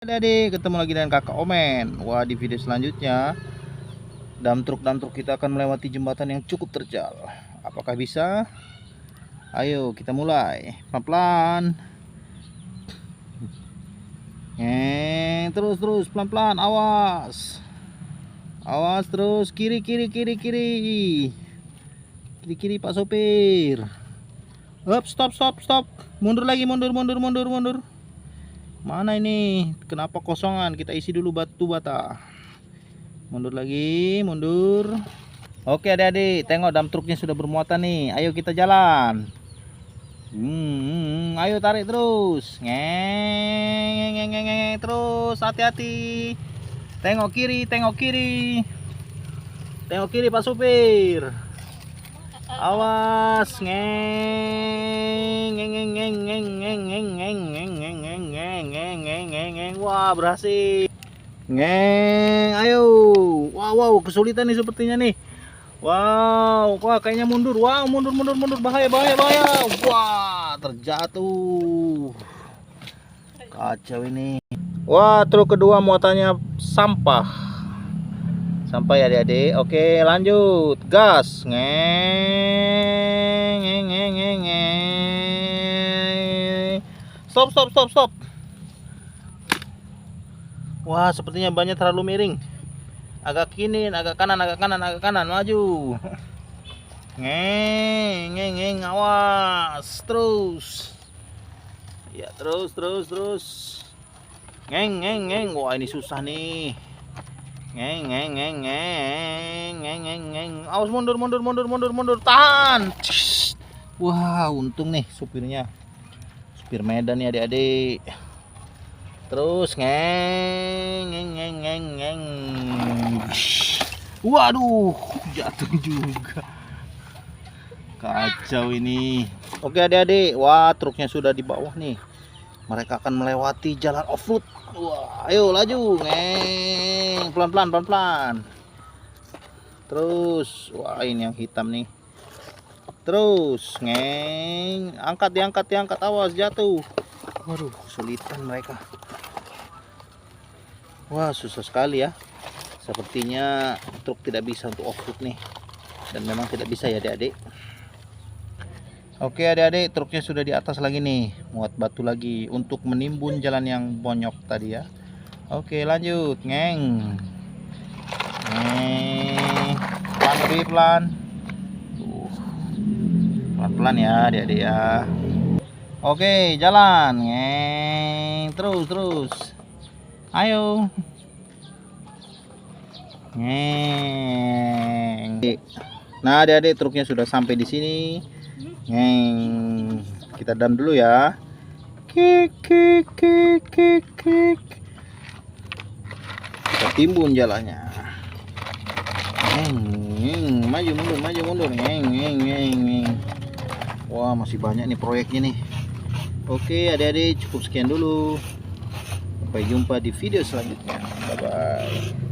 Adik-adik, ketemu lagi dengan kakak Omen. Wah, di video selanjutnya dump truk kita akan melewati jembatan yang cukup terjal. Apakah bisa? Ayo kita mulai pelan-pelan. Terus pelan-pelan, awas terus, kiri Pak sopir. Up, stop, mundur lagi, mundur. Mana ini? Kenapa kosongan? Kita isi dulu batu bata. Mundur lagi, mundur. Oke adik-adik, tengok dump truknya sudah bermuatan nih. Ayo kita jalan. Ayo tarik terus. Terus, hati-hati. Tengok kiri Pak supir. Awas. Wah, berhasil. Ayo. Wow, kesulitan nih sepertinya nih. Wow, wah kayaknya mundur. Wow, mundur. Bahaya. Wah, terjatuh. Kacau ini. Wah, truk kedua muatannya sampah ya adik-adik. Oke, lanjut. Gas. Stop. Wah, sepertinya bannya terlalu miring. Agak kiri, agak kanan. Maju. Awas. Terus. Ya, terus. Wah, ini susah nih. Awas, mundur. Tahan. Wah, untung nih supirnya. Supir Medan nih adik-adik. Terus Waduh, jatuh juga. Kacau ini. Oke adik-adik, wah truknya sudah di bawah nih. Mereka akan melewati jalan off-road. Wah, ayo laju. Pelan-pelan. Terus, wah ini yang hitam nih. Terus, diangkat, awas jatuh. Waduh, kesulitan mereka. Wah, susah sekali ya. Sepertinya truk tidak bisa untuk off-road nih. Dan memang tidak bisa ya adik-adik. Oke adik-adik, truknya sudah di atas lagi nih. Muat batu lagi untuk menimbun jalan yang bonyok tadi ya. Oke, lanjut. Pelan. Pelan-pelan ya adik-adik ya. Oke, jalan. Terus. Ayo. Nah, adik-adik truknya sudah sampai di sini. Kita dam dulu ya. Kita timbun jalannya. Maju mundur. Wah, masih banyak nih proyeknya nih. Oke adik-adik, cukup sekian dulu. Sampai jumpa di video selanjutnya. Bye bye.